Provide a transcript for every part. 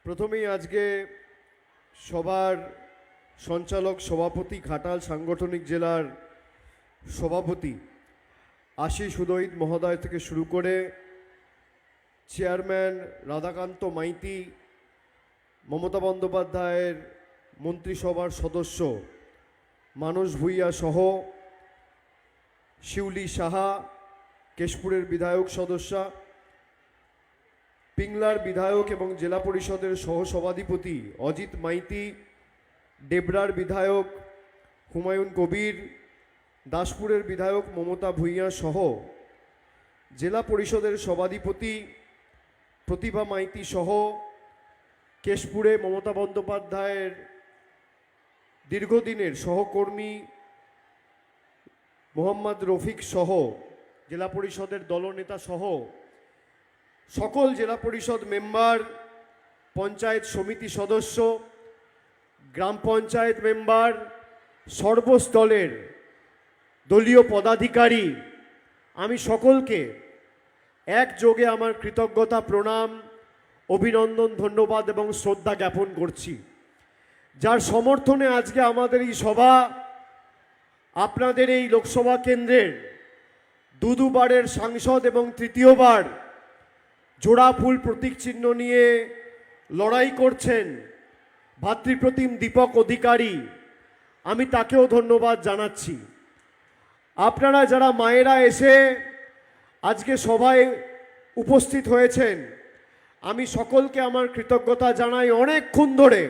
প্রথমেই আজকে সবার সঞ্চালক সভাপতি ঘাটাল সাংগঠনিক জেলার সভাপতি আশিস উদয়িত মহোদয় থেকে শুরু করে চেয়ারম্যান রাধাকান্ত মাইতি, মমতা বন্দ্যোপাধ্যায়ের মন্ত্রিসভার সদস্য মানস ভূঁইয়া সহ শিউলি সাহা, কেশপুরের বিধায়ক সদস্যা, পিংলার বিধায়ক এবং জেলা পরিষদের সহসভাধিপতি অজিত মাইতি, ডেবরার বিধায়ক হুমায়ুন কবির, দাসপুরের বিধায়ক মমতা ভূঁইয়া সহ জেলা পরিষদের সভাধিপতি প্রতিভা মাইতি সহ কেশপুরে মমতা বন্দ্যোপাধ্যায়ের দীর্ঘদিনের সহকর্মী মোহাম্মদ রফিক সহ জেলা পরিষদের দলনেতা সহ সকল জেলা পরিষদ মেম্বার, পঞ্চায়েত সমিতি সদস্য, গ্রাম পঞ্চায়েত মেম্বার, সর্বস্তরের দলীয় পদাধিকারী, আমি সকলকে একযোগে আমার কৃতজ্ঞতা, প্রণাম, অভিনন্দন, ধন্যবাদ এবং শ্রদ্ধা জ্ঞাপন করছি। যার সমর্থনে আজকে আমাদের এই সভা, আপনাদের এই লোকসভা কেন্দ্রের দুবারের সাংসদ এবং তৃতীয়বার জোড়া ফুল প্রতীক চিহ্ন নিয়ে লড়াই করছেন ভাতৃপ্রতিম দীপক অধিকারী, আমি তাকেও ধন্যবাদ জানাচ্ছি। আপনারা যারা মায়েরা এসে আজকে সভায় উপস্থিত হয়েছেন, আমি সকলকে আমার কৃতজ্ঞতা জানাই। অনেকক্ষণ ধরে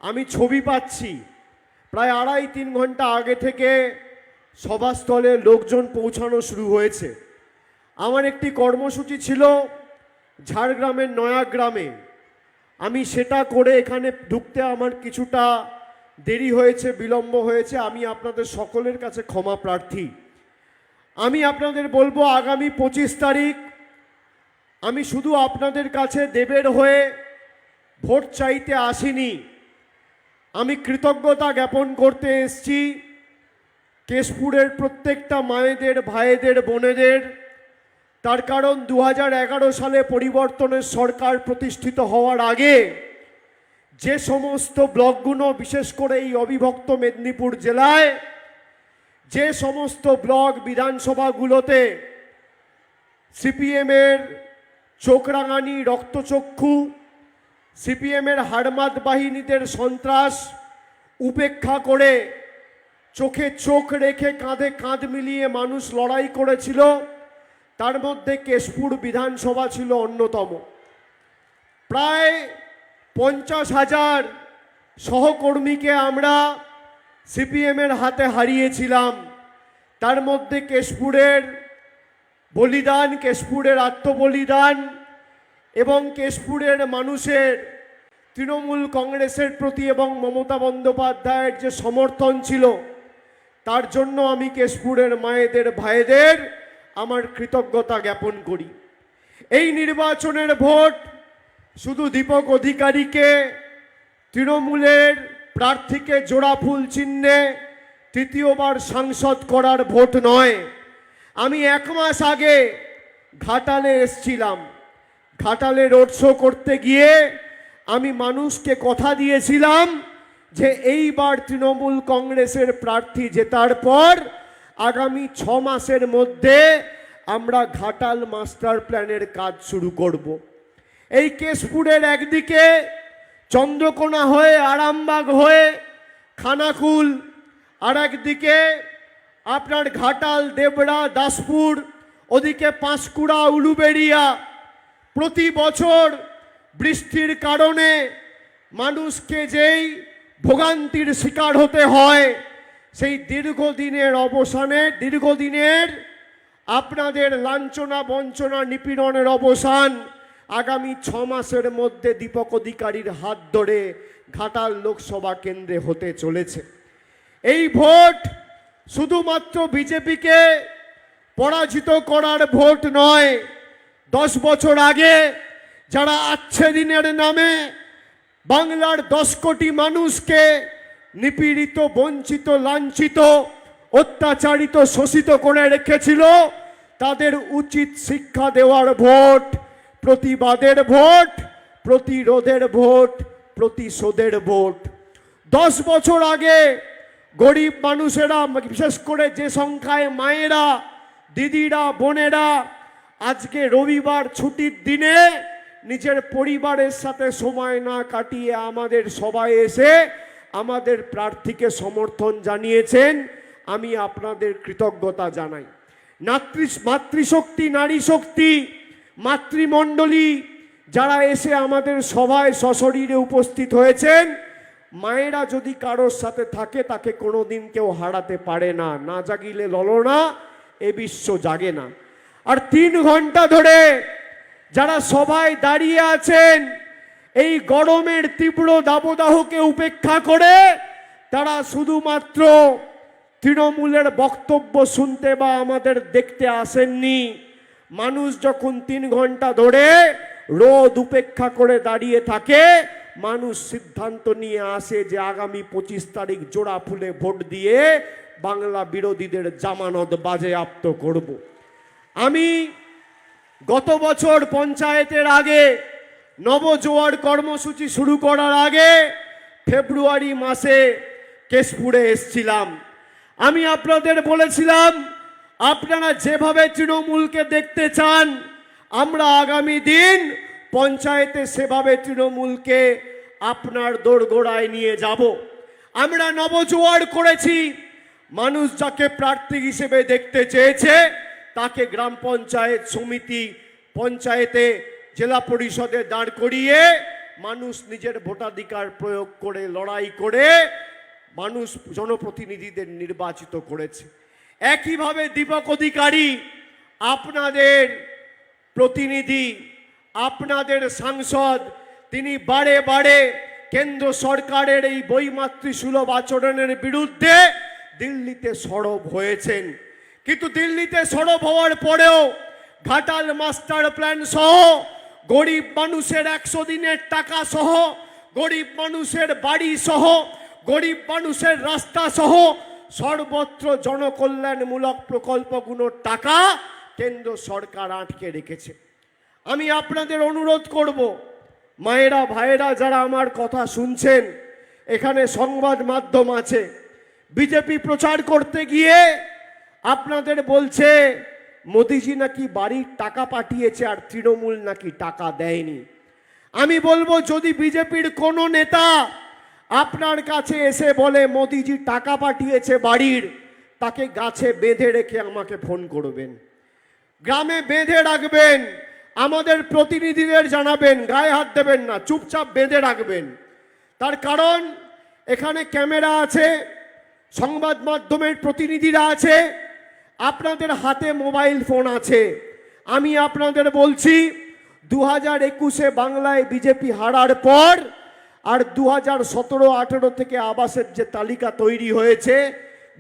আমি ছবি পাচ্ছি, প্রায় 2.5-3 ঘন্টা আগে থেকে সভাস্থলে লোকজন পৌঁছানো শুরু হয়েছে। আমার একটি কর্মসূচি ছিল ঝাড়গ্রামের নয়াগ্রামে, আমি সেটা করে এখানে ঢুকতে আমার কিছুটা দেরি হয়েছে, বিলম্ব হয়েছে। আমি আপনাদের সকলের কাছে ক্ষমা প্রার্থী। আমি আপনাদের বলবো, আগামী 25 তারিখ আমি শুধু আপনাদের কাছে দেবের হয়ে ভোট চাইতে আসিনি, আমি কৃতজ্ঞতা জ্ঞাপন করতে এসেছি কেশপুরের প্রত্যেকটা মায়েদের, ভাইদের, বোনেদের। তার কারণ 2011 সালে পরিবর্তনের সরকার প্রতিষ্ঠিত হওয়ার আগে যে সমস্ত ব্লকগুলো, বিশেষ করে এই অবিভক্ত মেদিনীপুর জেলায় যে সমস্ত ব্লক বিধানসভাগুলোতে সিপিএমের চোখরাঙানি, রক্তচক্ষু, সিপিএমের হাড়মাত বাহিনীদের সন্ত্রাস উপেক্ষা করে চোখে চোখ রেখে কাঁধে কাঁধ মিলিয়ে মানুষ লড়াই করেছিল, তার মধ্যে কেশপুর বিধানসভা ছিল অন্যতম। প্রায় 50,000 সহকর্মীকে আমরা সিপিএমের হাতে হারিয়েছিলাম। তার মধ্যে কেশপুরের বলিদান, কেশপুরের আত্মবলিদান এবং কেশপুরের মানুষের তৃণমূল কংগ্রেসের প্রতি এবং মমতা বন্দ্যোপাধ্যায়ের যে সমর্থন ছিল, তার জন্য আমি কেশপুরের মায়েদের, ভাইদের আমার কৃতজ্ঞতা জ্ঞাপন করি। এই নির্বাচনের ভোট শুধু দীপক অধিকারীকে, তৃণমূলের প্রার্থীকে জোড়া ফুল চিহ্নে তৃতীয়বার সাংসদ করার ভোট নয়। আমি 1 মাস আগে ঘাটালে এসেছিলাম। ঘাটালে রোড শো করতে গিয়ে আমি মানুষকে কথা দিয়েছিলাম যে এইবার তৃণমূল কংগ্রেসের প্রার্থী জেতার পর আগামী 6 মাসের মধ্যে আমরা ঘাটাল মাস্টার প্ল্যানের কাজ শুরু করব। এই কেশপুরের একদিকে চন্দ্রকোনা হয়ে, আরামবাগ হয়ে, খানাকুল, আর একদিকে আপনার ঘাটাল, দেবরা, দাসপুর, ওদিকে পাঁশকুড়া, উলুবেড়িয়া। প্রতি বছর বৃষ্টির কারণে মানুষকে যেই ভোগান্তির শিকার হতে হয়, সেই দীর্ঘদিনের অবসানে, দীর্ঘদিনের আপনাদের লাঞ্ছনা, বঞ্চনা, নিপীড়নের অবসান আগামী 6 মাসের মধ্যে দীপক অধিকারীর হাত ধরে ঘাটাল লোকসভা কেন্দ্রে হতে চলেছে। এই ভোট শুধুমাত্র বিজেপিকে পরাজিত করার ভোট নয়। 10 বছর আগে যারা আচ্ছে দিনের নামে বাংলার 10 কোটি মানুষকে নিপীড়িত, বঞ্চিত, লাঞ্ছিত, অত্যাচারিত, শোষিত করে রেখেছিল, তাদের উচিত শিক্ষা দেওয়ার ভোট, প্রতিবাদের ভোট, প্রতিরোধের ভোট, প্রতিশোধের ভোট। 10 বছর আগে গরিব মানুষেরা, বিশেষ করে যে সংখ্যায় মায়েরা, দিদিরা, বোনেরা আজকে রবিবার ছুটির দিনে নিজের পরিবারের সাথে সময় না কাটিয়ে আমাদের সভায় এসে আমাদের প্রার্থীকে সমর্থন জানিয়েছেন, আমি আপনাদের কৃতজ্ঞতা জানাই। মাতৃশক্তি, নারী শক্তি, মাতৃমণ্ডলী যারা এসে আমাদের সভায় সশরীরে উপস্থিত হয়েছেন, মায়েরা যদি কারোর সাথে থাকে তাকে কোনোদিন কেউ হারাতে পারে না। না জাগিলে ললনা, এ বিশ্ব জাগে না। আর 3 ঘন্টা ধরে যারা সভায় দাঁড়িয়ে আছেন, এই গরমের তীব্র দাবদাহকে উপেক্ষা করে তারা শুধুমাত্র তৃণমূলের বক্তব্য শুনতে বা আমাদের দেখতে আসেননি। মানুষ যখন 3 ঘন্টা ধরে রোদ উপেক্ষা করে দাঁড়িয়ে থাকে, মানুষ সিদ্ধান্ত নিয়ে আসে যে আগামী 25 তারিখ জোড়া ফুলে ভোট দিয়ে বাংলা বিরোধীদের জামানত বাজেয়াপ্ত করব। আমি গত বছর পঞ্চায়েতের আগে, নবজোয়ার কর্মসূচি শুরু করার আগে ফেব্রুয়ারি মাসে কেশপুরে এসেছিলাম। আমি আপনাদের বলেছিলাম, আপনারা যেভাবে তৃণমূলকে দেখতে চান, আমরা আগামী দিন পঞ্চায়েতে সেভাবে তৃণমূলকে আপনার দোরগোড়ায় নিয়ে যাব। আমরা নবজোয়ার করেছি, মানুষ যাকে প্রার্থী হিসেবে দেখতে চেয়েছে তাকে গ্রাম পঞ্চায়েত সমিতি, পঞ্চায়েতে, জেলা পরিষদে দাঁড় করিয়ে মানুষ নিজের ভোটাধিকার প্রয়োগ করে, লড়াই করে মানুষ জনপ্রতিনিধিদের নির্বাচিত করেছে। একইভাবে দীপক অধিকারী আপনাদের প্রতিনিধি, আপনাদের সাংসদ, তিনি বারে বারে কেন্দ্র সরকারের এই বৈমাতৃসুলভ আচরণের বিরুদ্ধে দিল্লিতে সরব হয়েছেন। কিন্তু দিল্লিতে সরব হওয়ার পরেও ঘাটাল মাস্টার প্ল্যান সহ, গরিব মানুষের 100 দিনের টাকা সহ, গরিব মানুষের বাড়ি সহ, গরিব মানুষের রাস্তা সহ সর্বত্র জনকল্যাণমূলক প্রকল্পগুলোর টাকা কেন্দ্র সরকার আটকে রেখেছে। আমি আপনাদের অনুরোধ করব, মায়েরা, ভাইয়েরা যারা আমার কথা শুনছেন, এখানে সংবাদ মাধ্যম আছে, বিজেপি প্রচার করতে গিয়ে আপনাদের বলছে মোদিজি নাকি বাড়ির টাকা পাঠিয়েছে আর তৃণমূল নাকি টাকা দেয়নি। আমি বলবো, যদি বিজেপির কোনো নেতা আপনার কাছে এসে বলে মোদিজি টাকা পাঠিয়েছে বাড়ির, তাকে গাছে বেঁধে রেখে আমাকে ফোন করবেন, গ্রামে বেঁধে রাখবেন, আমাদের প্রতিনিধিদের জানাবেন, গায়ে হাত দেবেন না, চুপচাপ বেঁধে রাখবেন। তার কারণ এখানে ক্যামেরা আছে, সংবাদ মাধ্যমের প্রতিনিধিরা আছে, আপনাদের হাতে মোবাইল ফোন আছে। আমি আপনাদের বলছি, 2021-এ বাংলায় বিজেপি হারার পর আর 2017-18 থেকে আবাসের যে তালিকা তৈরি হয়েছে,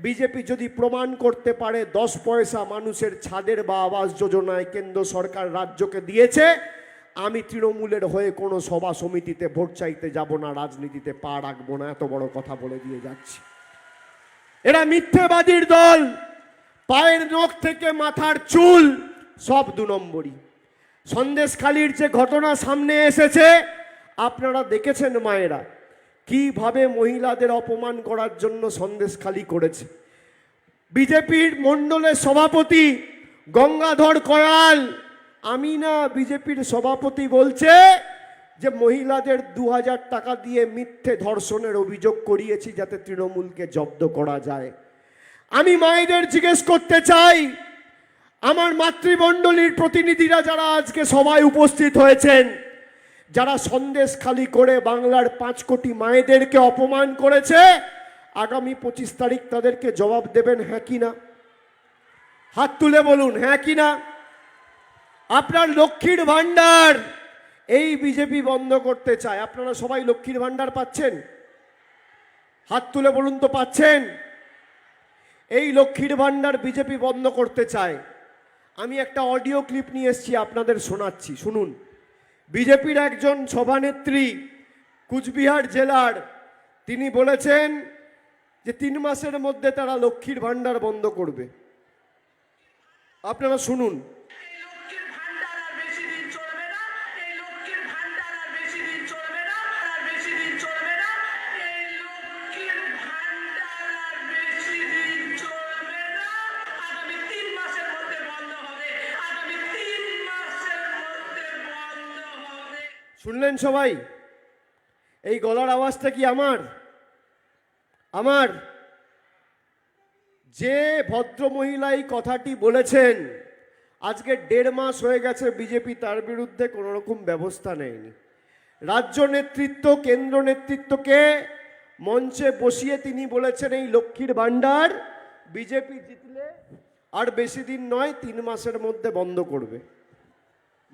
বিজেপি যদি প্রমাণ করতে পারে 10 পয়সা মানুষের ছাদের বা আবাস যোজনায় কেন্দ্র সরকার রাজ্যকে দিয়েছে, আমি তৃণমূলের হয়ে কোনো সভা সমিতিতে ভোট চাইতে যাব না, রাজনীতিতে পা রাখবো না, এত বড় কথা বলে দিয়ে যাচ্ছি। এরা মিথ্যেবাদীর দল, পায়ের নখ থেকে মাথার চুল সব 2 নম্বরই। সন্দেশখালির যে ঘটনা সামনে এসেছে আপনারা দেখেছেন, মায়েরা কিভাবে মহিলাদের অপমান করার জন্য সন্দেশখালি করেছে। বিজেপির মণ্ডলের সভাপতি গঙ্গাধর কয়াল, আমি না, বিজেপির সভাপতি বলছে যে মহিলাদের 2000 টাকা দিয়ে মিথ্যে ধর্ষণের অভিযোগ করিয়েছি যাতে তৃণমূলকে জব্দ করা যায়। আমি মায়েদের জিজ্ঞেস করতে চাই, আমার মাতৃমণ্ডলীর প্রতিনিধিরা যারা আজকে সভায় উপস্থিত হয়েছেন, যারা সন্দেশখালি করে বাংলার 5 কোটি মায়েদেরকে অপমান করেছে, আগামী 25 তারিখ তাদেরকে জবাব দেবেন, হ্যাঁ কি না? হাত তুলে বলুন, হ্যাঁ কি না? আপনার লক্ষ্মীর ভান্ডার এই বিজেপি বন্ধ করতে চায়। আপনারা সবাই লক্ষ্মীর ভান্ডার পাচ্ছেন? হাত তুলে বলুন তো, পাচ্ছেন? এই লক্ষ্মীর ভান্ডার বিজেপি বন্ধ করতে চায়। আমি একটা অডিও ক্লিপ নিয়ে এসেছি, আপনাদের শোনাচ্ছি, শুনুন। বিজেপির একজন সভানেত্রী কুচবিহার জেলার, তিনি বলেছেন যে 3 মাসের মধ্যে তারা লক্ষ্মীর ভান্ডার বন্ধ করবে। আপনারা শুনুন। লক্ষ্মীর ভান্ডার আর বেশি দিন চলবে না, এই লক্ষ্মীর ভান্ডার আর বেশি শুনলেন সবাই? এই গলার আওয়াজটা কি আমার? আমার যে ভদ্র মহিলা এই কথাটি বলেছেন, আজকে 1.5 মাস হয়ে গেছে বিজেপি তার বিরুদ্ধে কোনো রকম ব্যবস্থা নেয়নি। রাজ্য নেতৃত্ব, কেন্দ্র নেতৃত্বকে মঞ্চে বসিয়ে তিনি বলেছেন এই লক্ষ্মীর ভাণ্ডার বিজেপি জিতলে আর বেশি দিন নয়, 3 মাসের মধ্যে বন্ধ করবে।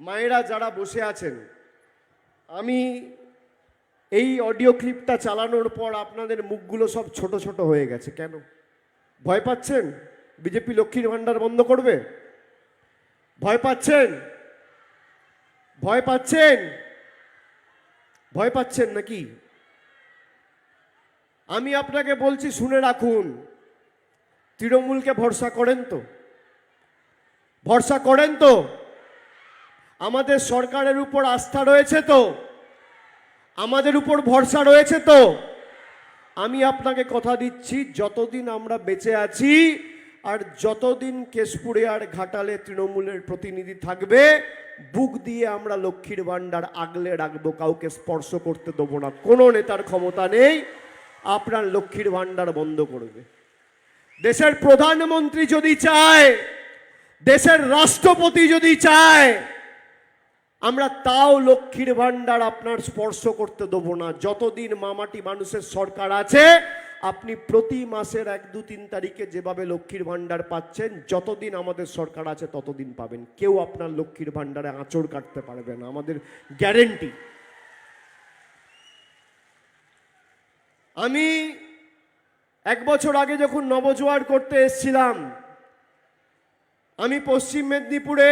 মায়েরা যারা বসে আছেন, আমি এই অডিও ক্লিপটা চালানোর পর আপনাদের মুখগুলো সব ছোট ছোট হয়ে গেছে। কেন ভয় পাচ্ছেন? বিজেপি লক্ষ্মীর ভাণ্ডার বন্ধ করবে? ভয় পাচ্ছেন? ভয় পাচ্ছেন? ভয় পাচ্ছেন নাকি? আমি আপনাকে বলছি, শুনে রাখুন, তৃণমূলকে ভরসা করেন তো? ভরসা করেন তো? আমাদের সরকারের উপর আস্থা রয়েছে তো? আমাদের উপর ভরসা রয়েছে তো? আমি আপনাকে কথা দিচ্ছি, যতদিন আমরা বেঁচে আছি আর যতদিন কেশপুরে আর ঘাটালে তৃণমূলের প্রতিনিধি থাকবে, বুক দিয়ে আমরা লক্ষ্মীর ভাণ্ডার আগলে রাখবো, কাউকে স্পর্শ করতে দেবো না। কোনো নেতার ক্ষমতা নেই আপনার লক্ষ্মীর ভাণ্ডার বন্ধ করবে। দেশের প্রধানমন্ত্রী যদি চায়, দেশের রাষ্ট্রপতি যদি চায়, আমরা তাও লক্ষ্মীর ভাণ্ডার আপনার স্পর্শ করতে দেবো না। যতদিন মামাটি মানুষের সরকার আছে, আপনি প্রতি মাসের 1, 2, 3 তারিখে যেভাবে লক্ষ্মীর ভাণ্ডার পাচ্ছেন, যতদিন আমাদের সরকার আছে ততদিন পাবেন। কেউ আপনার লক্ষ্মীর ভাণ্ডারে আঁচড় কাটতে পারবে না, আমাদের গ্যারেন্টি। আমি 1 বছর আগে যখন নবজোয়ার করতে এসেছিলাম, আমি পশ্চিম মেদিনীপুরে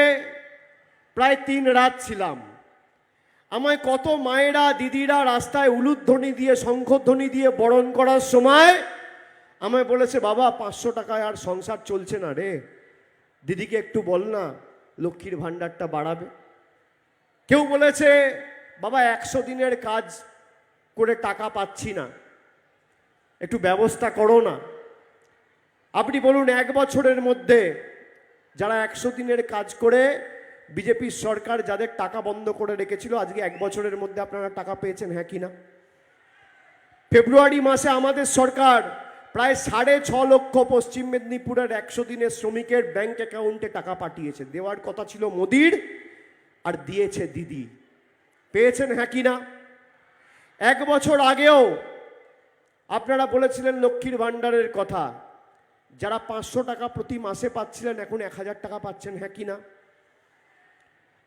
প্রায় 3 রাত ছিলাম। আমায় কত মায়েরা, দিদিরা রাস্তায় উলুধ্বনি দিয়ে, শঙ্খধ্বনি দিয়ে বরণ করার সময় আমায় বলেছে, বাবা 500 টাকায় আর সংসার চলছে না রে, দিদিকে একটু বল না লক্ষ্মীর ভাণ্ডারটা বাড়াবে। কেউ বলেছে, বাবা 100 দিনের কাজ করে টাকা পাচ্ছি না, একটু ব্যবস্থা করো না। আপনি বলুন, 1 বছরের মধ্যে যারা 100 দিনের কাজ করে বিজেপির সরকার যাদের টাকা বন্ধ করে রেখেছিল, আজকে 1 বছরের মধ্যে আপনারা টাকা পেয়েছেন, হ্যাঁ কি না? ফেব্রুয়ারি মাসে আমাদের সরকার প্রায় 6.5 লক্ষ পশ্চিম মেদিনীপুরের 100 দিনের শ্রমিকের ব্যাংক অ্যাকাউন্টে টাকা পাঠিয়েছে। দেওয়ার কথা ছিল মোদির, আর দিয়েছে দিদি। পেয়েছেন, হ্যাঁ কি না? 1 বছর আগেও আপনারা বলেছিলেন লক্ষ্মীর ভাণ্ডারের কথা, যারা 500 টাকা প্রতি মাসে পাচ্ছিলেন এখন 1000 টাকা পাচ্ছেন, হ্যাঁ কি না?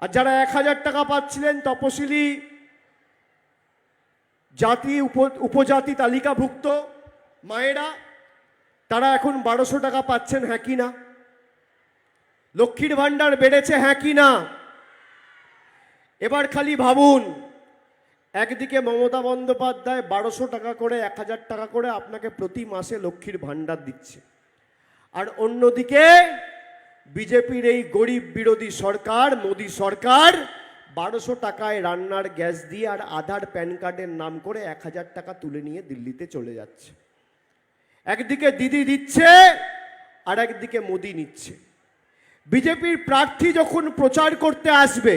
আর যারা 1000 টাকা পাচ্ছিলেন, তপশিলি জাতি, উপজাতি তালিকাভুক্ত মায়েরা, তারা এখন 1200 টাকা পাচ্ছেন, হ্যাঁ কি না? লক্ষ্মীর ভাণ্ডার বেড়েছে, হ্যাঁ কি না? এবার খালি ভাবুন, একদিকে মমতা বন্দ্যোপাধ্যায় 1200 টাকা করে, 1000 টাকা করে আপনাকে প্রতি মাসে লক্ষ্মীর ভাণ্ডার দিচ্ছে, আর অন্যদিকে বিজেপির এই গরিব বিরোধী সরকার, মোদী সরকার 1200 টাকায় রান্নার গ্যাস দিয়ে আর আধার প্যান কার্ডের নাম করে 1000 টাকা তুলে নিয়ে দিল্লিতে চলে যাচ্ছে। একদিকে দিদি দিচ্ছে আর একদিকে মোদি নিচ্ছে। বিজেপির প্রার্থী যখন প্রচার করতে আসবে,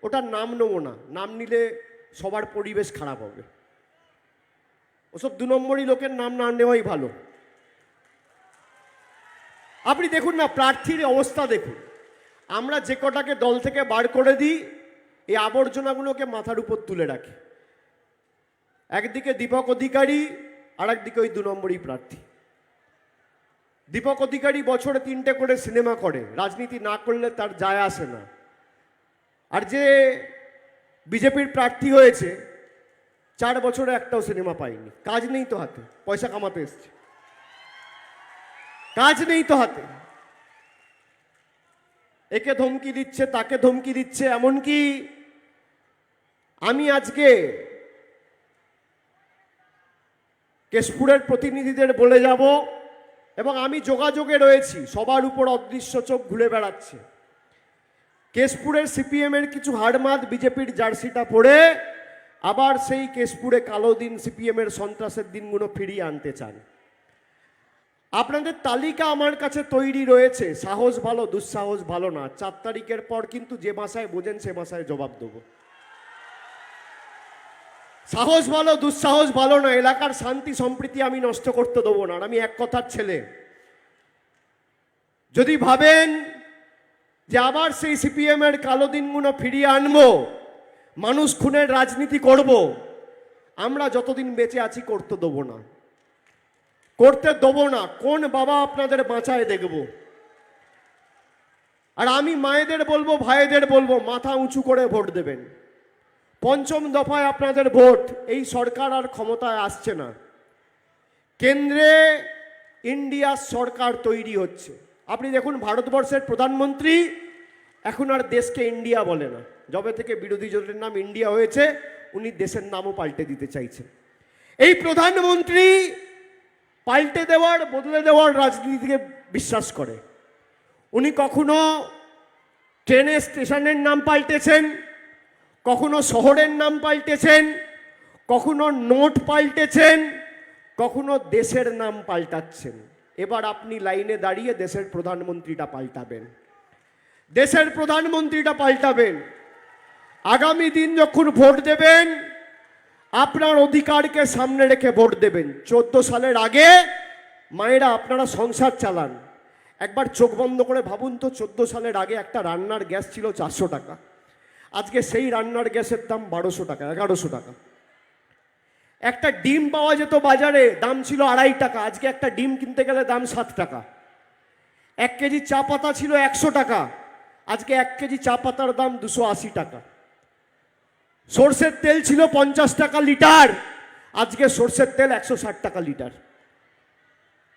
ওটার নাম নেবো না, নাম নিলে সবার পরিবেশ খারাপ হবে। ওসব 2 নম্বরই লোকের নাম না নেওয়াই ভালো। আপনি দেখুন না, প্রার্থীর অবস্থা দেখুন। আমরা যে কটাকে দল থেকে বার করে দিই, এই আবর্জনাগুলোকে মাথার উপর তুলে রাখি। একদিকে দীপক অধিকারী, আর একদিকে ওই 2 নম্বরই প্রার্থী। দীপক অধিকারী বছরে 3টে করে সিনেমা করে, রাজনীতি না করলে তার যায় আসে না। আর যে বিজেপির প্রার্থী হয়েছে, 4 বছরে একটাও সিনেমা পায়নি। কাজ নেই তো হাতে, পয়সা কামাতে এসছে, কাজ নেই তো হাতে। একে ধমকি দিচ্ছে, তাকে ধমকি দিচ্ছে। এমনকি আমি আজকে কেশপুরের প্রতিনিধিদের বলে যাব, এবং আমি যোগাযোগে রয়েছি, সবার উপর অদৃশ্য চোখ ঘুরে বেড়াচ্ছে। কেশপুরের সিপিএমের কিছু হাড়মাদ বিজেপির জার্সিটা পরে আবার সেই কেশপুরে কালো দিন, সিপিএমের সন্ত্রাসের দিনগুলো ফিরিয়ে আনতে চান। আপনাদের তালিকা আমার কাছে তৈরি রয়েছে। সাহস ভালো, দুঃসাহস ভালো না। 4 তারিখের পর কিন্তু যে ভাষায় বোঝেন সে ভাষায় জবাব দেবো। সাহস ভালো, দুঃসাহস ভালো না। এলাকার শান্তি সম্প্রীতি আমি নষ্ট করতে দেবো না। আর আমি এক কথার ছেলে। যদি ভাবেন যে আবার সেই সিপিএম এর কালো দিনগুলো ফিরিয়ে আনবো, মানুষ খুনের রাজনীতি করব, আমরা যতদিন বেঁচে আছি করতে দেবো না, করতে দেবো না। কোন বাবা আপনাদের বাঁচায় দেখব? আর আমি মায়েদের বলবো, ভাইদের বলবো, মাথা উঁচু করে ভোট দেবেন। পঞ্চম দফায় আপনাদের ভোট। এই সরকার আর ক্ষমতায় আসছে না, কেন্দ্রে ইন্ডিয়ার সরকার তৈরি হচ্ছে। আপনি দেখুন, ভারতবর্ষের প্রধানমন্ত্রী এখন আর দেশকে ইন্ডিয়া বলে না। যবে থেকে বিরোধী জোটের নাম ইন্ডিয়া হয়েছে, উনি দেশের নামও পাল্টে দিতে চাইছেন। এই প্রধানমন্ত্রী পাল্টে দেওয়ার, বদলে দেওয়ার রাজনীতিকে বিশ্বাস করে। উনি কখনো ট্রেনের স্টেশনের নাম পাল্টেছেন, কখনো শহরের নাম পাল্টেছেন, কখনো নোট পাল্টেছেন, কখনো দেশের নাম পাল্টাচ্ছেন। এবার আপনি লাইনে দাঁড়িয়ে দেশের প্রধানমন্ত্রীটা পাল্টাবেন, দেশের প্রধানমন্ত্রীটা পাল্টাবেন। আগামী দিন যখন ভোট দেবেন, আপনার অধিকারকে সামনে রেখে ভোট দেবেন। 14 সালের আগে মায়েরা আপনারা সংসার চালান। একবার চোখ বন্ধ করে ভাবুন তো, 14 সালের আগে একটা রান্নার গ্যাস ছিল 400 টাকা, আজকে সেই রান্নার গ্যাসের দাম 1200 টাকা, 1100 টাকা। একটা ডিম পাওয়া যেত বাজারে, দাম ছিল 2.5 টাকা, আজকে একটা ডিম কিনতে গেলে দাম 7 টাকা। 1 কেজি চা পাতা ছিল 100 টাকা, আজকে 1 কেজি চা পাতার দাম 280 টাকা। সর্ষের তেল ছিল 50 টাকা লিটার, আজকে সর্ষের তেল 160 টাকা লিটার।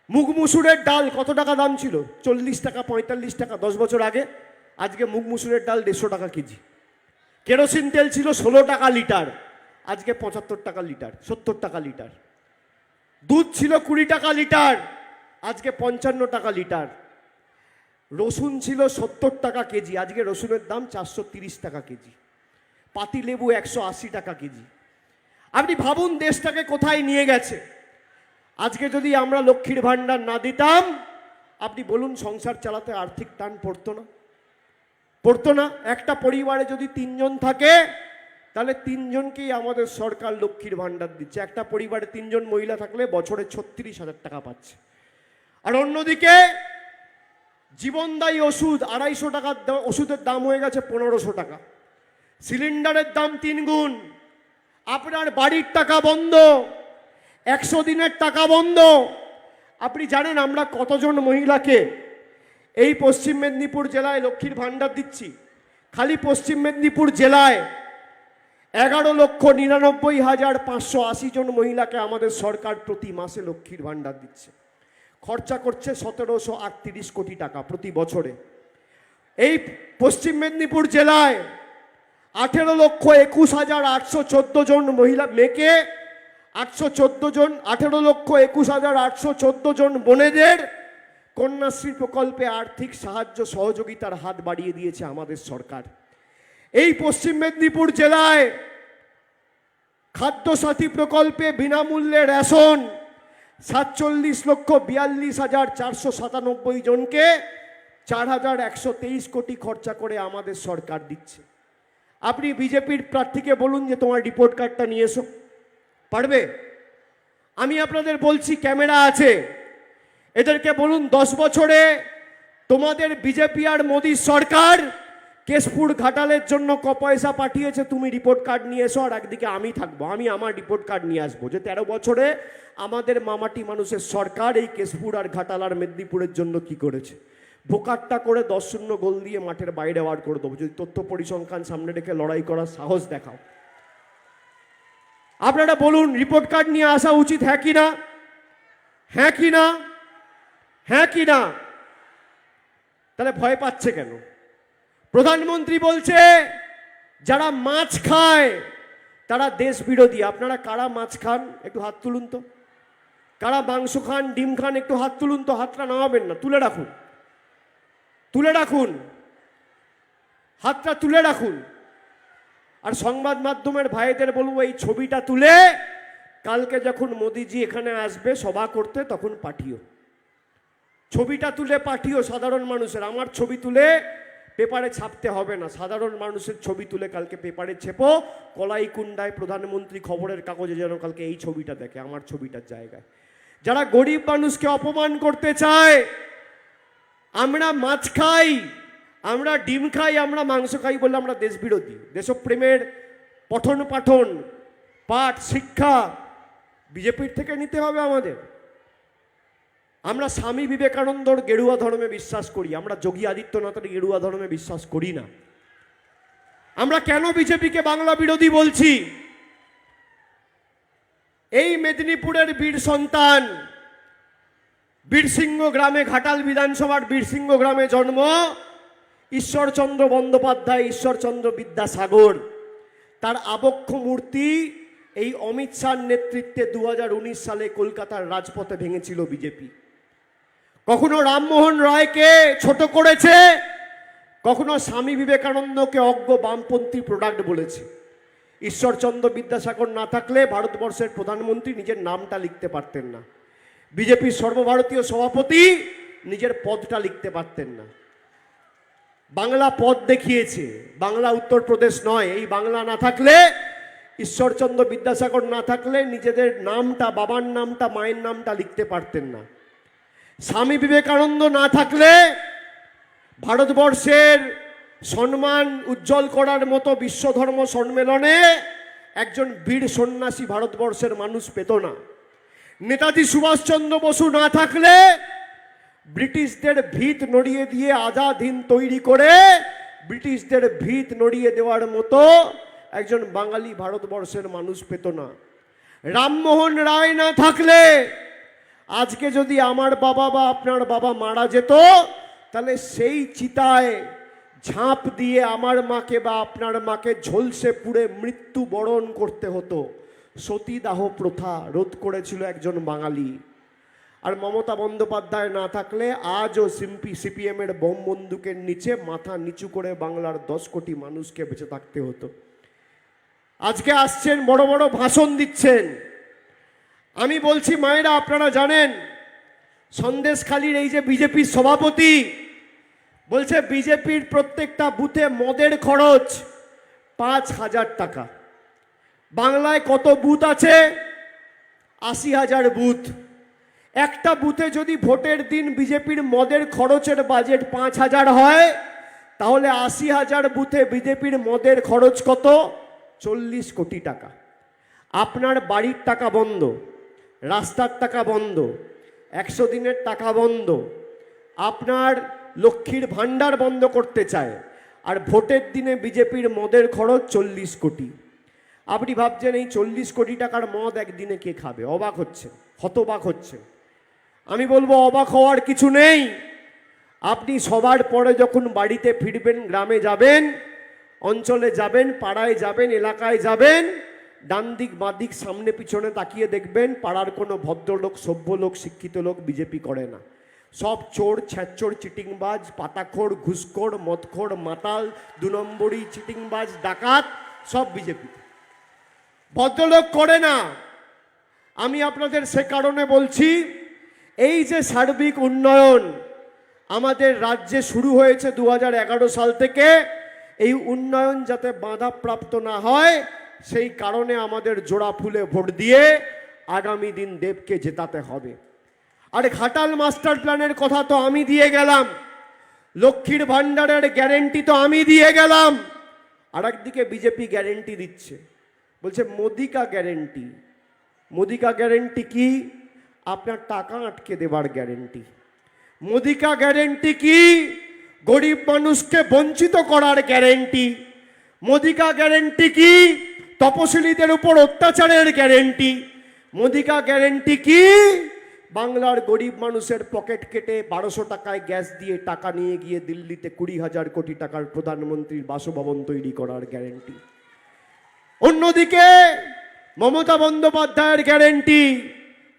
মুগ মুসুরের ডাল কত টাকা দাম ছিল? 40 টাকা, 45 টাকা 10 বছর আগে, আজকে মুগ মুসুরের ডাল 150 টাকা কেজি। কেরোসিন তেল ছিল 16 টাকা লিটার, আজকে 75 টাকা লিটার, 70 টাকা লিটার। দুধ ছিল 20 টাকা লিটার, আজকে 55 টাকা লিটার। রসুন ছিল 70 টাকা কেজি, আজকে রসুনের দাম 430 টাকা কেজি। পাতি লেবু 180 টাকা কেজি। আপনি ভাবুন দেশটাকে কোথায় নিয়ে গেছে। আজকে যদি আমরা লক্ষ্মীর ভাণ্ডার না দিতাম, আপনি বলুন সংসার চালাতে আর্থিক টান পড়তো না? পড়তো না? একটা পরিবারে যদি 3 জন থাকে, তাহলে 3 জনকেই আমাদের সরকার লক্ষ্মীর ভাণ্ডার দিচ্ছে। একটা পরিবারে 3 জন মহিলা থাকলে বছরে 36,000 টাকা পাচ্ছে। আর অন্যদিকে জীবনদায়ী ওষুধ 250 টাকার ওষুধের দাম হয়ে গেছে 1500 টাকা। সিলিন্ডারের দাম 3 গুণ। আপনার বাড়ির টাকা বন্ধ, 100 দিনের টাকা বন্ধ। আপনি জানেন আমরা কতজন মহিলাকে এই পশ্চিম মেদিনীপুর জেলায় লক্ষ্মীর ভাণ্ডার দিচ্ছি? খালি পশ্চিম মেদিনীপুর জেলায় 11,99,580 জন মহিলাকে আমাদের সরকার প্রতি মাসে লক্ষ্মীর ভাণ্ডার দিচ্ছে। খরচা করছে 1738 কোটি টাকা প্রতি বছরে। এই পশ্চিম মেদিনীপুর জেলায় 18,21,814 জন মহিলা মেয়েকে, 814 জন, 18,21,814 জন বোনেদের কন্যাশ্রী প্রকল্পে আর্থিক সাহায্য সহযোগিতার হাত বাড়িয়ে দিয়েছে আমাদের সরকার। এই পশ্চিম মেদিনীপুর জেলায় খাদ্যসাথী প্রকল্পে বিনামূল্যে রেশন 47,42,497 জনকে 4,123 কোটি খরচা করে আমাদের সরকার দিচ্ছে। আপনি বিজেপির প্রার্থীকে বলুন যে তোমার রিপোর্ট কার্ডটা নিয়ে এসো, পারবে? আমি আপনাদের বলছি, ক্যামেরা আছে, এদেরকে বলুন 10 বছরে তোমাদের বিজেপি আর মোদির সরকার কেশপুর ঘাটালের জন্য ক পয়সা পাঠিয়েছে, তুমি রিপোর্ট কার্ড নিয়ে এসো। আর একদিকে আমি থাকবো, আমি আমার রিপোর্ট কার্ড নিয়ে আসবো যে 13 বছরে আমাদের মামাটি মানুষের সরকার এই কেশপুর আর ঘাটাল আর মেদিনীপুরের জন্য কি করেছে। বোকারটা করে 10-0 গোল দিয়ে মাঠের বাইরে বার করে দেবো যদি তথ্য পরিসংখ্যান সামনে রেখে লড়াই করার সাহস দেখাও। আপনারা বলুন রিপোর্ট কার্ড নিয়ে আসা উচিত, হ্যাঁ কি না? হ্যাঁ কি না? হ্যাঁ কি না? তাহলে ভয় পাচ্ছে কেন? প্রধানমন্ত্রী বলছে যারা মাছ খায় তারা দেশ বিরোধী। আপনারা কারা মাছ খান একটু হাত তুলুন তো। কারা মাংস খান, ডিম খান একটু হাত তুলুন তো। হাতটা নামাবেন না, তুলে রাখুন, তুলে রাখুন, হাতটা তুলে রাখুন। আর সংবাদ মাধ্যমের ভাইদের বলবো এই ছবিটা তুলে কালকে যখন মোদিজি এখানে আসবে সভা করতে তখন পাঠিও। ছবিটা তুলে পাঠিও সাধারণ মানুষের। আমার ছবি তুলে পেপারে ছাপতে হবে না, সাধারণ মানুষের ছবি তুলে কালকে পেপারে ছেপো, কলাইকুণ্ডায় প্রধানমন্ত্রী খবরের কাগজে যেন কালকে এই ছবিটা দেখে, আমার ছবিটার জায়গায়। যারা গরিব মানুষকে অপমান করতে চায়, আমরা মাছ খাই, আমরা ডিম খাই, আমরা মাংস খাই বলে আমরা দেশবিরোধী। দেশপ্রেমের পঠন পাঠন পাঠ শিক্ষা বিজেপির থেকে নিতে হবে আমাদের। আমরা স্বামী বিবেকানন্দর গেরুয়া ধর্মে বিশ্বাস করি, আমরা যোগী আদিত্যনাথের গেরুয়া ধর্মে বিশ্বাস করি না। আমরা কেন বিজেপিকে বাংলা বিরোধী বলছি? এই মেদিনীপুরের বীর সন্তান, বীরসিংহ গ্রামে, ঘাটাল বিধানসভার বীরসিংহ গ্রামে জন্ম ঈশ্বরচন্দ্র বন্দ্যোপাধ্যায়, ঈশ্বরচন্দ্র বিদ্যাসাগর। তার আবক্ষ মূর্তি এই অমিত শাহর নেতৃত্বে 2019 সালে কলকাতার রাজপথে ভেঙেছিল বিজেপি। কখনো রামমোহন রায়কে ছোট করেছে, কখনো স্বামী বিবেকানন্দকে অজ্ঞ বামপন্থী প্রোডাক্ট বলেছে। ঈশ্বরচন্দ্র বিদ্যাসাগর না থাকলে ভারতবর্ষের প্রধানমন্ত্রী নিজের নামটা লিখতে পারতেন না, বিজেপির সর্বভারতীয় সভাপতি নিজের পদটা লিখতে পারতেন না। বাংলা পদ দেখিয়েছে, বাংলা উত্তরপ্রদেশ নয়। এই বাংলা না থাকলে, ঈশ্বরচন্দ্র বিদ্যাসাগর না থাকলে নিজেদের নামটা, বাবার নামটা, মায়ের নামটা লিখতে পারতেন না। স্বামী বিবেকানন্দ না থাকলে ভারতবর্ষের সম্মান উজ্জ্বল করার মতো বিশ্বধর্ম সম্মেলনে একজন বীর সন্ন্যাসী ভারতবর্ষের মানুষ পেত না। নেতাজি সুভাষচন্দ্র বসু না থাকলে ব্রিটিশদের ভিত নড়িয়ে দিয়ে আজাদ হিন্দ তৈরি করে ব্রিটিশদের ভিত নড়িয়ে দেওয়ার মতো একজন বাঙালি ভারতবর্ষের মানুষ পেত না। রামমোহন রায় না থাকলে আজকে যদি আমার বাবা বা আপনার বাবা মারা যেত, তাহলে সেই চিতায় ঝাঁপ দিয়ে আমার মাকে বা আপনার মাকে ঝলসে পুড়ে মৃত্যুবরণ করতে হতো। সতীদাহ প্রথা রোধ করেছিল একজন বাঙালি। আর মমতা বন্দ্যোপাধ্যায় না থাকলে আজও সিপিএমের বোম বন্দুকের নিচে মাথা নিচু করে বাংলার 10 কোটি মানুষকে বেঁচে থাকতে হতো। আজকে আসছেন, বড় বড় ভাষণ দিচ্ছেন। আমি বলছি মায়েরা, আপনারা জানেন সন্দেশখালীর এই যে বিজেপির সভাপতি বলছে বিজেপির প্রত্যেকটা বুথে মদের খরচ 5,000 টাকা। বাংলায় কত বুথ আছে? 80,000 বুথ। একটা বুথে যদি ভোটের দিন বিজেপির মদের খরচের বাজেট 5,000 হয়, তাহলে 80,000 বুথে বিজেপির মদের খরচ কত? 40 কোটি টাকা। আপনার বাড়ির টাকা বন্ধ, রাস্তার টাকা বন্ধ, 100 দিনের টাকা বন্ধ, আপনার লক্ষ্মীর ভাণ্ডার বন্ধ করতে চায়, আর ভোটের দিনে বিজেপির মদের খরচ 40 কোটি। আপনি ভাবছেন এই 40 কোটি টাকার মদ একদিনে কে খাবে? অবাক হচ্ছে, হতবাক হচ্ছে। আমি বলবো অবাক হওয়ার কিছু নেই। আপনি সবার পরে যখন বাড়িতে ফিরবেন, গ্রামে যাবেন, অঞ্চলে যাবেন, পাড়ায় যাবেন, এলাকায় যাবেন, ডান দিক বাঁ দিক সামনে পিছনে তাকিয়ে দেখবেন পাড়ার কোনো ভদ্রলোক, সভ্য লোক, শিক্ষিত লোক বিজেপি করে না। সব চোর, ছ্যাঁচোর, চিটিংবাজ, পাতাখোর, ঘুষখোর, মদখোর, মাতাল, 2 নম্বরই চিটিংবাজ, ডাকাত, সব বিজেপি। ভদ্রলোক করে না। আমি আপনাদের সে কারণে বলছি, এই যে সার্বিক উন্নয়ন আমাদের রাজ্যে শুরু হয়েছে 2011 সাল থেকে, এই উন্নয়ন যাতে বাধাপ্রাপ্ত না হয়, সেই কারণে আমাদের জোড়া ফুলে ভোট দিয়ে আগামী দিন দেবকে জেতাতে হবে। আর ঘাটাল মাস্টার প্ল্যানের কথা তো আমি দিয়ে গেলাম, লক্ষ্মীর ভাণ্ডারের গ্যারেন্টি তো আমি দিয়ে গেলাম। আর একদিকে বিজেপি গ্যারেন্টি দিচ্ছে, বলছে মোদি কা গ্যারেন্টি। মোদি কা গ্যারেন্টি কি? আপনার টাকা আটকে দেবার গ্যারেন্টি। মোদি কা গ্যারেন্টি কি? গরিব মানুষকে বঞ্চিত করার গ্যারেন্টি। মোদি কা গ্যারেন্টি কি? তপশিলীদের উপর অত্যাচারের গ্যারেন্টি। মোদি কা গ্যারেন্টি কি? বাংলার গরিব মানুষের পকেট কেটে 1200 টাকায় গ্যাস দিয়ে টাকা নিয়ে গিয়ে দিল্লিতে 20,000 কোটি টাকার প্রধানমন্ত্রীর বাসভবন তৈরি করার গ্যারেন্টি। অন্যদিকে মমতা বন্দ্যোপাধ্যায়ের গ্যারেন্টি,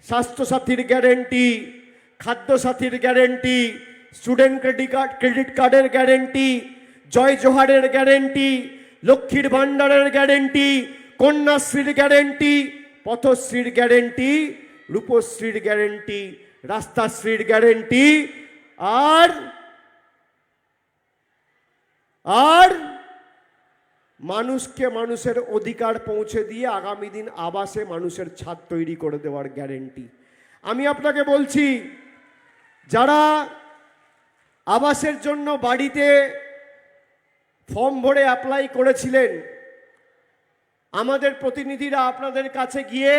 স্বাস্থ্যসাথীর গ্যারেন্টি, খাদ্যসাথীর গ্যারেন্টি, স্টুডেন্ট ক্রেডিট কার্ডের গ্যারেন্টি, জয় জোহারের গ্যারেন্টি, লক্ষ্মীর ভাণ্ডারের গ্যারেন্টি, কন্যাশ্রীর গ্যারেন্টি, পথশ্রীর গ্যারেন্টি, রূপশ্রীর গ্যারেন্টি, রাস্তাশ্রীর গ্যারেন্টি, আর আর মানুষকে মানুষের অধিকার পৌঁছে দিয়ে আগামী দিন আবাসে মানুষের ছাদ তৈরি করে দেওয়ার গ্যারেন্টি। আমি আপনাকে বলছি, যারা আবাসের জন্য বাড়িতে ফর্ম ভরে অ্যাপ্লাই করেছিলেন, আমাদের প্রতিনিধিরা আপনাদের কাছে গিয়ে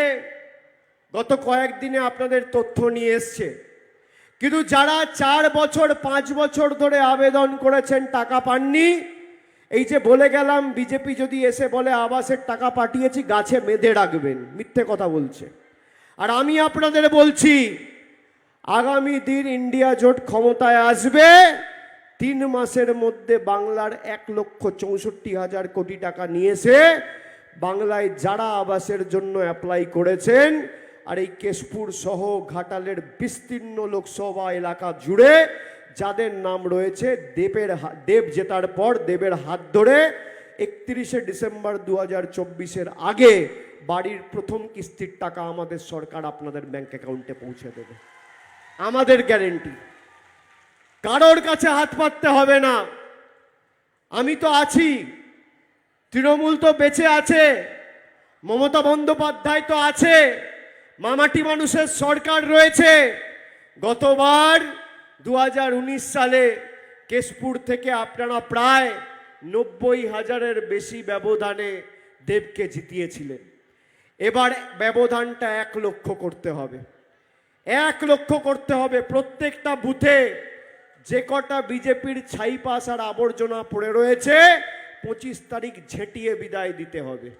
গত কয়েকদিনে আপনাদের তথ্য নিয়ে এসছে। কিন্তু যারা 4 বছর 5 বছর ধরে আবেদন করেছেন, টাকা পাননি, এই যে বলে গেলাম বিজেপি যদি এসে বলে আবাসের টাকা পাঠিয়েছি, গাছে বেঁধে রাখবেন, মিথ্যে কথা বলছে। আর আমি আপনাদের বলছি, আগামী দিন ইন্ডিয়া জোট ক্ষমতায় আসবে, 3 মাসের মধ্যে বাংলার 1,64,000 কোটি টাকা নিয়েছে বাংলায় যারা আবাসের জন্য অ্যাপ্লাই করেছেন। আর এই কেশপুর সহ ঘাটালের বিস্তীর্ণ লোকসভা এলাকা জুড়ে যাদের নাম রয়েছে, দেব জেতার পর দেবের হাত ধরে 31শে ডিসেম্বর 2024-এর আগে বাড়ির প্রথম কিস্তির টাকা আমাদের সরকার আপনাদের ব্যাংক অ্যাকাউন্টে পৌঁছে দেবে, আমাদের গ্যারেন্টি। কারোর কাছে হাত পাততে হবে না। আমি তো আছি, তৃণমূল তো বেঁচে আছে, মমতা বন্দ্যোপাধ্যায় তো আছে, মামাটি মানুষের সরকার রয়েছে। গতবার 2019 সালে কেশপুর থেকে আপনারা প্রায় 90,000-এর বেশি ব্যবধানে দেবকে জিতিয়েছিলেন। এবার ব্যবধানটা 1 লক্ষ করতে হবে, 1 লক্ষ করতে হবে। প্রত্যেকটা বুথে যে কটা বিজেপির ছাইপাস আর আবর্জনা পড়ে রয়েছে 25 তারিখ ঝেঁটিয়ে বিদায় দিতে হবে।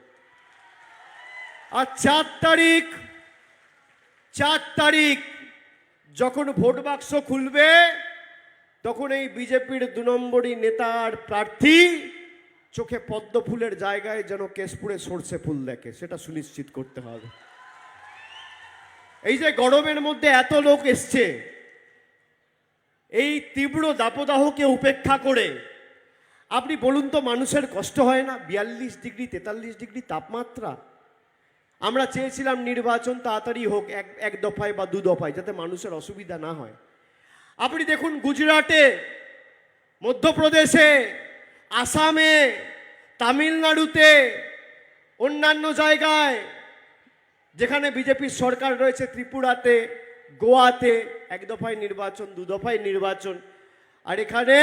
আর 4 তারিখ যখন ভোট বাক্স খুলবে, তখন এই বিজেপির 2 নম্বরই নেতা আর প্রার্থী চোখে পদ্ম ফুলের জায়গায় যেন কেশপুরে সর্ষে ফুল দেখে, সেটা সুনিশ্চিত করতে হবে। এই যে গরমের মধ্যে এত লোক এসছে, এই তীব্র দাবদাহকে উপেক্ষা করে আপনি বলুন তো, মানুষের কষ্ট হয় না? 42 ডিগ্রি 43 ডিগ্রি তাপমাত্রা। আমরা চেয়েছিলাম নির্বাচন তাড়াতাড়ি হোক, এক দফায় বা 2 দফায়, যাতে মানুষের অসুবিধা না হয়। আপনি দেখুন, গুজরাটে, মধ্যপ্রদেশে, আসামে, তামিলনাড়ুতে, অন্যান্য জায়গায় যেখানে বিজেপির সরকার রয়েছে, ত্রিপুরাতে, গোয়াতে 1 দফায় নির্বাচন, 2 দফায় নির্বাচন। আর এখানে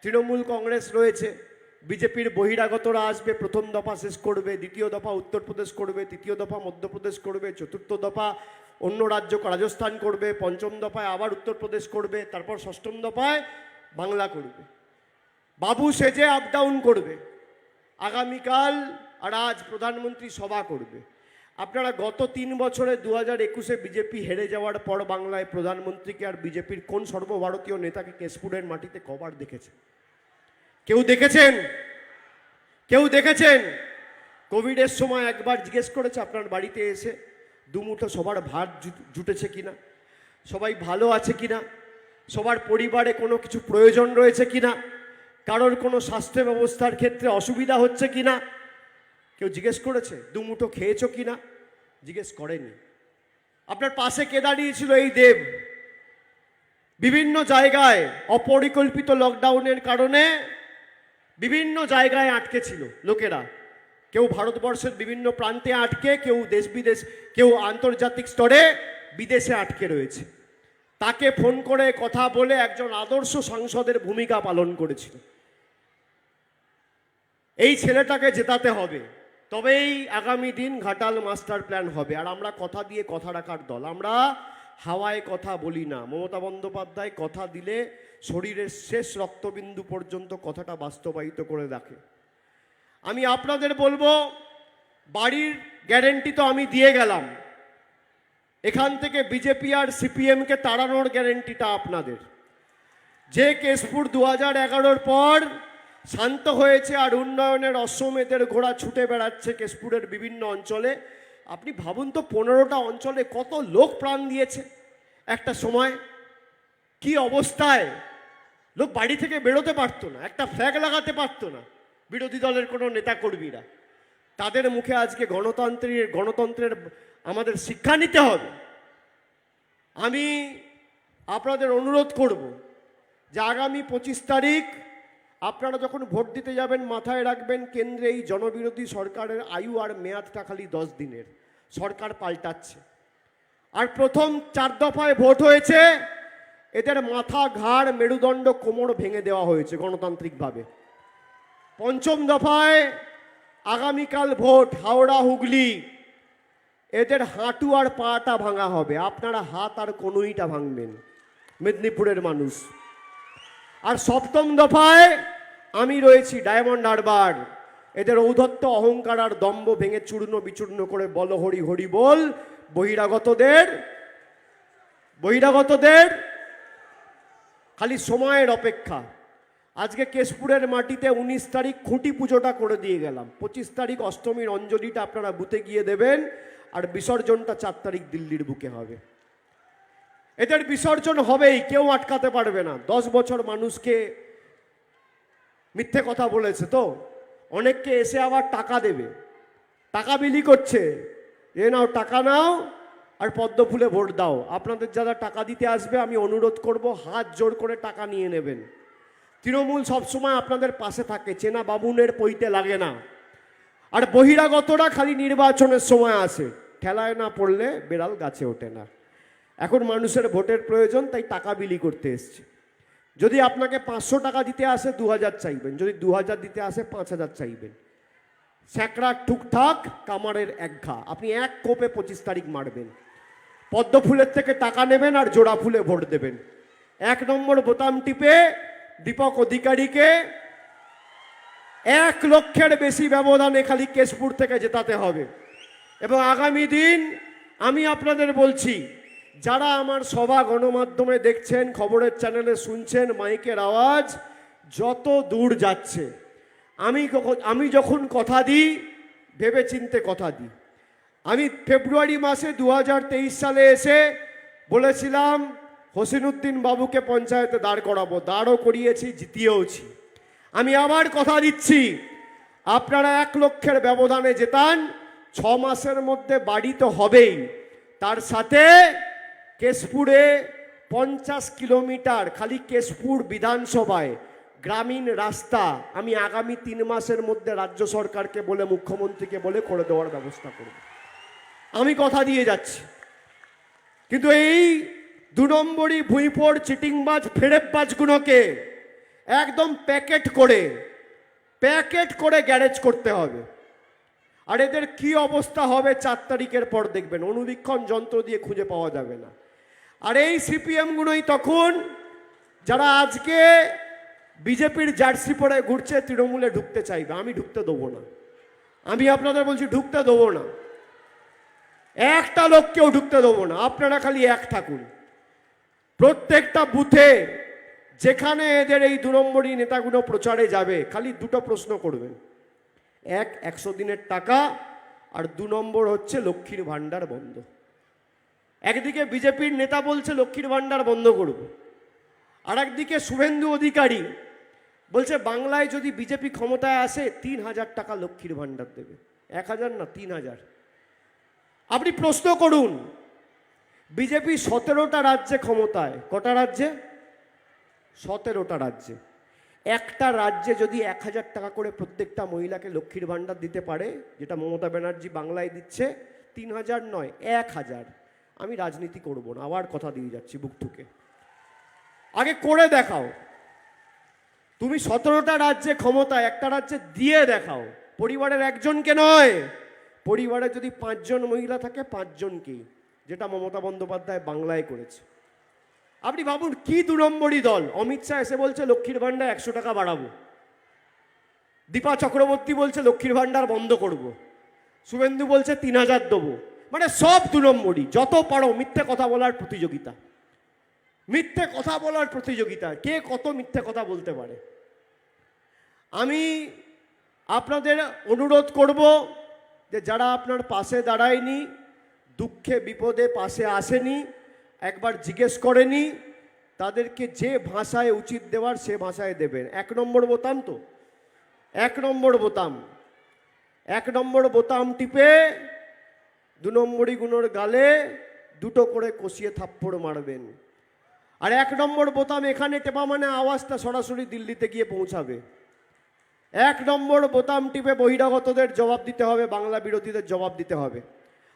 তৃণমূল কংগ্রেস রয়েছে, বিজেপির বহিরাগতরা আসবে, 1ম দফা শেষ করবে, 2য় দফা উত্তরপ্রদেশ করবে, 3য় দফা মধ্যপ্রদেশ করবে, 4র্থ দফা অন্য রাজ্য রাজস্থান করবে, 5ম দফায় আবার উত্তরপ্রদেশ করবে, তারপর 6ম দফায় বাংলা করবে। বাবু সেজে আপ ডাউন করবে। আগামীকাল আর আজ প্রধানমন্ত্রী সভা করবে। আপনারা গত 3 বছরে 2021-এ বিজেপি হেরে যাওয়ার পর বাংলায় প্রধানমন্ত্রীকে আর বিজেপির কোন সর্বভারতীয় নেতাকে কেশপুরের মাটিতে কবার দেখেছে? কেউ দেখেছেন? কেউ দেখেছেন? কোভিডের সময় একবার জিজ্ঞেস করেছে আপনার বাড়িতে এসে, 2 মুঠো সবার ভাত জুটেছে কিনা, সবাই ভালো আছে কিনা, সবার পরিবারে কোনো কিছু প্রয়োজন রয়েছে কিনা, কারোর কোনো স্বাস্থ্য ব্যবস্থার ক্ষেত্রে অসুবিধা হচ্ছে কিনা? কেউ জিজ্ঞেস করেছে? 2 মুঠো খেয়েছো কিনা? জিজ্ঞেস করেনি। আপনার পাশে কে দাঁড়িয়েছিল? এই দেব। বিভিন্ন জায়গায় অপরিকল্পিত লকডাউনের কারণে বিভিন্ন জায়গায় আটকে ছিল লোকেরা, কেউ ভারতবর্ষের বিভিন্ন প্রান্তে আটকে, কেউ দেশ বিদেশ, কেউ আন্তর্জাতিক স্তরে বিদেশে আটকে রয়েছে। তাকে ফোন করে কথা বলে একজন আদর্শ সাংসদের ভূমিকা পালন করেছিল। এই ছেলেটাকে জেতাতে হবে, তবেই আগামী দিন ঘাটাল মাস্টার প্ল্যান হবে। আর আমরা কথা দিয়ে কথা রাখার দল, আমরা হাওয়ায় কথা বলি না। মমতা বন্দ্যোপাধ্যায় কথা দিলে শরীরের শেষ রক্তবিন্দু পর্যন্ত কথাটা বাস্তবায়িত করে রাখে। আমি আপনাদের বলবো, বাড়ির গ্যারেন্টি তো আমি দিয়ে গেলাম, এখান থেকে বিজেপি আর সিপিএমকে তাড়ানোর গ্যারেন্টিটা আপনাদের। যে কেশপুর 2011-র পর শান্ত হয়েছে আর উন্নয়নের অশ্বমেধের ঘোড়া ছুটে বেড়াচ্ছে কেশপুরের বিভিন্ন অঞ্চলে, আপনি ভাবুন তো, 15টা অঞ্চলে কত লোক প্রাণ দিয়েছে একটা সময়। কি অবস্থায় লোক বাড়ি থেকে বেরোতে পারতো না, একটা ফ্ল্যাগ লাগাতে পারতো না বিরোধী দলের কোনো নেতাকর্মীরা। তাদের মুখে আজকে গণতন্ত্রের আমাদের শিক্ষা নিতে হবে। আমি আপনাদের অনুরোধ করব যে আগামী 25 তারিখ আপনারা যখন ভোট দিতে যাবেন মাথায় রাখবেন, কেন্দ্রে এই জনবিরোধী সরকারের আয়ু আর মেয়াদটা খালি 10 দিনের, সরকার পাল্টাচ্ছে। আর প্রথম 4 দফায় ভোট হয়েছে, এদের মাথা, ঘাড়, মেরুদণ্ড, কোমর ভেঙে দেওয়া হয়েছে গণতান্ত্রিকভাবে। 5ম দফায় আগামীকাল ভোট, হাওড়া হুগলি, এদের হাঁটু আর পাটা ভাঙা হবে, আপনারা হাত আর কনুইটা ভাঙবেন মেদিনীপুরের মানুষ। আর 7ম দফায় আমি রয়েছি, ডায়মন্ড হারবার, এদের ঔদ্ধত্য, অহংকার আর দম্ভ ভেঙে চূর্ণ বিচূর্ণ করে বল হরি হরি বল। বহিরাগতদের খালি সময়ের অপেক্ষা। আজকে কেশপুরের মাটিতে 19 তারিখ খুঁটি পুজোটা করে দিয়ে গেলাম, 25 তারিখ অষ্টমীর অঞ্জলিটা আপনারা বুথে গিয়ে দেবেন, আর বিসর্জনটা 4 তারিখ দিল্লির বুকে হবে। এদের বিসর্জন হবেই, কেউ আটকাতে পারবে না। 10 বছর মানুষকে মিথ্যে কথা বলেছে, তো অনেককে এসে আবার টাকা দেবে, টাকা বিলি করছে, এ নাও টাকা নাও আর পদ্ম ফুলে ভোট দাও। আপনাদের যারা টাকা দিতে আসবে আমি অনুরোধ করব, হাত জোর করে টাকা নিয়ে নেবেন। তৃণমূল সবসময় আপনাদের পাশে থাকে, চেনা বামুনের পইতে লাগে না। আর বহিরাগতরা খালি নির্বাচনের সময় আসে, ঠেলায় না পড়লে বেড়াল গাছে ওঠে না। এখন মানুষের ভোটের প্রয়োজন, তাই টাকা বিলি করতে এসছে। যদি আপনাকে 500 টাকা দিতে আসে 2000 চাইবেন, যদি 2000 দিতে আসে 5000 চাইবেন। স্যাঁকড়া ঠুকঠাক কামারের একঘা, আপনি এক কোপে 25 তারিখ মারবেন। পদ্ম ফুলের থেকে টাকা নেবেন আর জোড়া ফুলে ভোট দেবেন। 1 নম্বর বোতাম টিপে দীপক অধিকারীকে 1 লক্ষের বেশি ব্যবধানে খালি কেশপুর থেকে জেতাতে হবে। এবং আগামী দিন আমি আপনাদের বলছি, যারা আমার সভা গণমাধ্যমে দেখছেন, খবরের চ্যানেলে শুনছেন, মাইকের আওয়াজ যত দূর যাচ্ছে, আমি যখন কথা দিই ভেবে চিনতে কথা দিই। আমি ফেব্রুয়ারি মাসে 2023 সালে এসে বলেছিলাম হোসেনউদ্দিন বাবুকে পঞ্চায়েতে দাঁড় করাবো, দাঁড়ও করিয়েছি, জিতিয়েওছি। আমি আবার কথা দিচ্ছি, আপনারা 1 লক্ষের ব্যবধানে জেতান, 6 মাসের মধ্যে বাড়ি তো হবেই, তার সাথে কেশপুরে 50 কিলোমিটার খালি কেশপুর বিধানসভায় গ্রামীণ রাস্তা আমি আগামী 3 মাসের মধ্যে রাজ্য সরকারকে বলে, মুখ্যমন্ত্রীকে বলে করে দেওয়ার ব্যবস্থা করব। আমি কথা দিয়ে যাচ্ছি। কিন্তু এই 2 নম্বরই ভুঁইপোড় চিটিংবাজ ফেরেববাজগুলোকে একদম প্যাকেট করে গ্যারেজ করতে হবে। আর এদের কি অবস্থা হবে 4 তারিখের পর দেখবেন, অনুবীক্ষণ যন্ত্র দিয়ে খুঁজে পাওয়া যাবে না। আর এই সিপিএমগুলোই তখন, যারা আজকে বিজেপির জার্সি পরে ঘুরছে, তৃণমূলে ঢুকতে চাইবে, আমি ঢুকতে দেবো না। আমি আপনাদের বলছি ঢুকতে দেবো না, একটা লোককেও ঢুকতে দেবো না। আপনারা খালি এক থাকুন, প্রত্যেকটা বুথে যেখানে এদের এই 2 নম্বরই নেতাগুলো প্রচারে যাবে, খালি 2টো প্রশ্ন করবেন। 100 দিনের টাকা, আর 2 নম্বর হচ্ছে লক্ষ্মীর ভাণ্ডার বন্ধ। একদিকে বিজেপির নেতা বলছে লক্ষ্মীর ভাণ্ডার বন্ধ করব, আর একদিকে শুভেন্দু অধিকারী বলছে বাংলায় যদি বিজেপি ক্ষমতায় আসে 3000 টাকা লক্ষ্মীর ভাণ্ডার দেবে। 1000 না, 3000। আপনি প্রশ্ন করুন, বিজেপি 17টা রাজ্যে ক্ষমতায়, কটা রাজ্যে? 17টা রাজ্যে। একটা রাজ্যে যদি 1000 টাকা করে প্রত্যেকটা মহিলাকে লক্ষ্মীর ভাণ্ডার দিতে পারে, যেটা মমতা ব্যানার্জি বাংলায় দিচ্ছে, 3000 নয় 1000। আমি রাজনীতি করব না, আবার কথা দিয়ে যাচ্ছি বুক ঠুকে। আগে করে দেখাও। তুমি 17টা রাজ্যে ক্ষমতায়, একটা রাজ্যে দিয়ে দেখাও। পরিবারের একজনকে নয়, পরিবারে যদি 5 জন মহিলা থাকে 5 জনকেই, যেটা মমতা বন্দ্যোপাধ্যায় বাংলায় করেছে। আপনি ভাবুন কি 2 নম্বরই দল। অমিত শাহ এসে বলছে লক্ষ্মীর ভাণ্ডার 100 টাকা বাড়াবো, দীপা চক্রবর্তী বলছে লক্ষ্মীর ভাণ্ডার বন্ধ করব, শুভেন্দু বলছে 3000 দেবো। মানে সব 2 নম্বরই। যত পারো মিথ্যে কথা বলার প্রতিযোগিতা, মিথ্যে কথা বলার প্রতিযোগিতা, কে কত মিথ্যে কথা বলতে পারে। আমি আপনাদের অনুরোধ করব যে যারা আপনার পাশে দাঁড়ায়নি, দুঃখে বিপদে পাশে আসেনি, একবার জিজ্ঞেস করেনি, তাদেরকে যে ভাষায় উচিত দেওয়ার সে ভাষায় দেবেন। 1 নম্বর বোতাম, তো 1 নম্বর বোতাম, 1 নম্বর বোতাম টিপে 2 নম্বরই গুণোর গালে 2টো করে কষিয়ে থাপ্পড় মারবেন। আর 1 নম্বর বোতাম এখানে টেপা মানে আওয়াজটা সরাসরি দিল্লিতে গিয়ে পৌঁছাবে। 1 নম্বর বোতাম টিপে বহিরাগতদের জবাব দিতে হবে, বাংলা বিরোধীদের জবাব দিতে হবে।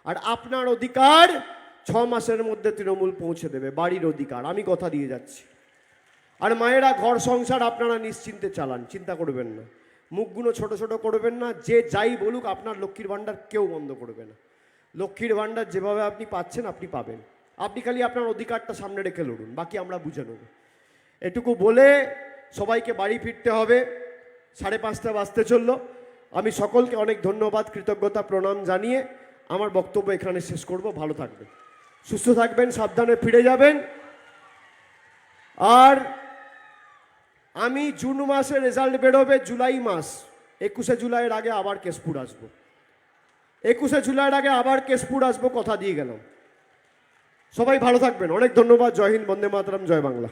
আর আপনার অধিকার 6 মাসের মধ্যে তৃণমূল পৌঁছে দেবে, বাড়ির অধিকার, আমি কথা দিয়ে যাচ্ছি। আর মায়েরা, ঘর সংসার আপনারা নিশ্চিন্তে চালান, চিন্তা করবেন না, মুখগুলো ছোট ছোট করবেন না। যে যাই বলুক, আপনার লক্ষ্মীর ভাণ্ডার কেউ বন্ধ করবে না। লক্ষ্মীর ভাণ্ডার যেভাবে আপনি পাচ্ছেন আপনি পাবেন, আপনি খালি আপনার অধিকারটা সামনে রেখে লড়ুন, বাকি আমরা বুঝে নেব। এটুকু বলে সবাইকে বাড়ি ফিরতে হবে, 5:30 বাজতে চললো। আমি সকলকে অনেক ধন্যবাদ, কৃতজ্ঞতা, প্রণাম জানিয়ে আমার বক্তব্য এখানে শেষ করব। ভালো থাকবেন, সুস্থ থাকবেন, সাবধানে ফিরে যাবেন। আর আমি জুন মাসে রেজাল্ট বেরোবে, জুলাই মাস, 21শে জুলাইয়ের আগে আবার কেশপুর আসবো। 21শে জুলাইয়ের আগে আবার কেশপুর আসবো, কথা দিয়ে গেলাম। সবাই ভালো থাকবেন, অনেক ধন্যবাদ। জয় হিন্দ, বন্দে মাতরম, জয় বাংলা।